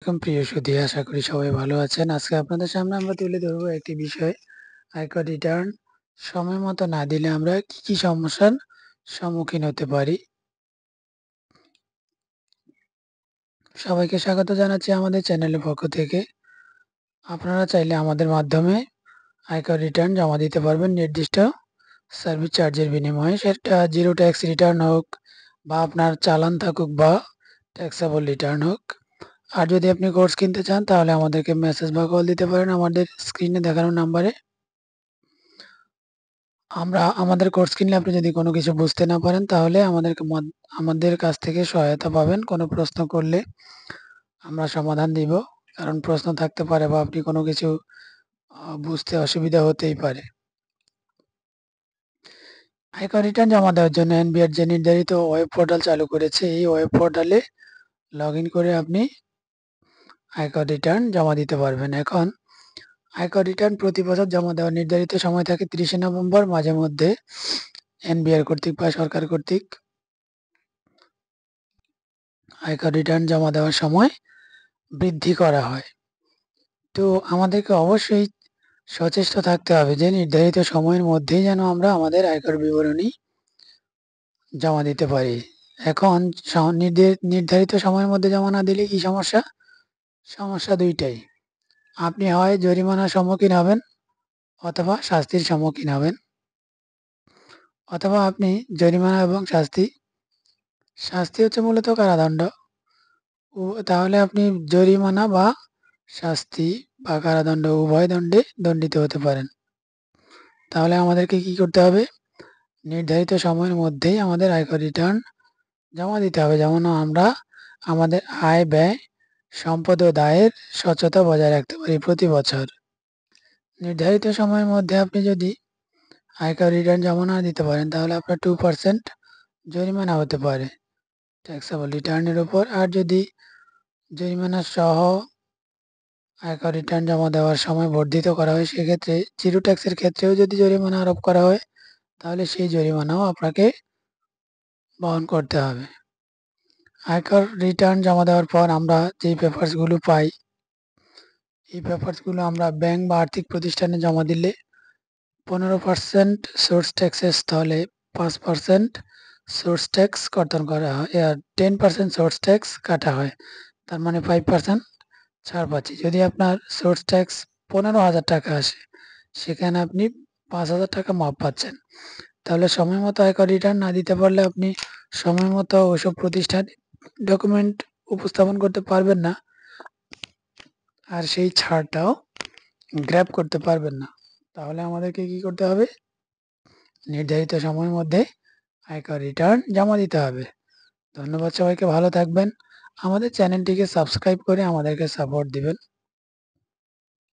আলাইকুম প্রিয় সুধী, আশা করি সবাই ভালো আছেন। আজকে আপনাদের সামনে আমরা তুলে ধরবো একটি বিষয়, আয়কর রিটার্ন সময় মতো না দিলে আমরা কি কি সমস্যার সম্মুখীন হতে পারি। সবাইকে স্বাগত জানাচ্ছি আমাদের চ্যানেলের পক্ষ থেকে। আপনারা চাইলে আমাদের মাধ্যমে আয়কর রিটার্ন জমা দিতে পারবেন নির্দিষ্ট সার্ভিস চার্জের বিনিময়ে, সেটা জিরো ট্যাক্স রিটার্ন হোক বা আপনার চালান থাকুক বা ট্যাক্সেবল রিটার্ন হোক। আর যদি আপনি কোর্স কিনতে চান তাহলে আমাদেরকে মেসেজ বা কল দিতে পারেন আমাদের স্ক্রিনে দেখানো নাম্বারে। আমাদের কোর্স কিনলে আপনি যদি কোনো কিছু বুঝতে না পারেন তাহলে আমাদের কাছ থেকে সহায়তা পাবেন। কোনো প্রশ্ন করলে আমরা সমাধান দিব, কারণ প্রশ্ন থাকতে পারে বা আপনি কোনো কিছু বুঝতে অসুবিধা হতেই পারে। আয়কর রিটার্ন জমা দেওয়ার জন্য এনবিআর যে নির্ধারিত ওয়েব পোর্টাল চালু করেছে, এই ওয়েব পোর্টালে লগ ইন করে আপনি আয়কর রিটার্ন জমা দিতে পারবেন। এখন আয়কর রিটার্ন প্রতি বছর জমা দেওয়ার নির্ধারিত সময় থাকে ৩০শে নভেম্বর। মাঝে মধ্যে এনবিআর কর্তৃক বা সরকার কর্তৃক আয়কর রিটার্ন জমা দেওয়ার সময় বৃদ্ধি করা হয়। তো আমাদেরকে অবশ্যই সচেষ্ট থাকতে হবে যে নির্ধারিত সময়ের মধ্যেই যেন আমরা আমাদের আয়কর বিবরণী জমা দিতে পারি। এখন নির্ধারিত সময়ের মধ্যে জমা না দিলে কি সমস্যা? সমস্যা দুইটাই। আপনি হয় জরিমানার সম্মুখীন হবেন অথবা শাস্তির সম্মুখীন হবেন, অথবা আপনি জরিমানা এবং শাস্তি হচ্ছে মূলত কারাদণ্ড। তাহলে আপনি জরিমানা বা শাস্তি বা কারাদণ্ড উভয় দণ্ডে দণ্ডিত হতে পারেন। তাহলে আমাদেরকে কি করতে হবে? নির্ধারিত সময়ের মধ্যেই আমাদের আয়কর রিটার্ন জমা দিতে হবে, যেমন আমরা আমাদের আয় ব্যয় সম্পদ ও দায়ের স্বচ্ছতা বজায় রাখতে পারি প্রতি বছর। নির্ধারিত সময়ের মধ্যে আপনি যদি আয়কর রিটার্ন জমা না দিতে পারেন তাহলে আপনার 2% জরিমানা হতে পারে ট্যাক্সেবল রিটার্নের উপর। আর যদি জরিমানা সহ আয়কর রিটার্ন জমা দেওয়ার সময় বর্ধিত করা হয়, সেক্ষেত্রে জিরো ট্যাক্সের ক্ষেত্রেও যদি জরিমানা আরোপ করা হয় তাহলে সেই জরিমানাও আপনাকে বহন করতে হবে। আয়কর রিটার্ন জমা দেওয়ার পর আমরা যেই পেপারসগুলো পাই, এই পেপারসগুলো আমরা ব্যাংক বা আর্থিক প্রতিষ্ঠানে জমা দিলে 15% সোর্স ট্যাক্সের স্থলে 5% সোর্স ট্যাক্স কর্তন করা হয়, আর 10% সোর্স ট্যাক্স কাটা হয়। তার মানে 5% ছাড় পাচ্ছি। যদি আপনার সোর্স ট্যাক্স 15,000 টাকা আসে, সেখানে আপনি 5,000 টাকা মাফ পাচ্ছেন। তাহলে সময় মতো আয়কর রিটার্ন না দিতে পারলে আপনি সময় মতো ওইসব প্রতিষ্ঠানে ডকুমেন্ট উপস্থাপন করতে পারবেন না, আর সেই ছাড়টাও গ্র্যাব করতে পারবেন না। তাহলে আমাদেরকে কি করতে হবে? নির্ধারিত সময়ের মধ্যে আয়কর রিটার্ন জমা দিতে হবে। ধন্যবাদ সবাইকে, ভালো থাকবেন। আমাদের চ্যানেলটিকে সাবস্ক্রাইব করে আমাদেরকে সাপোর্ট দিবেন।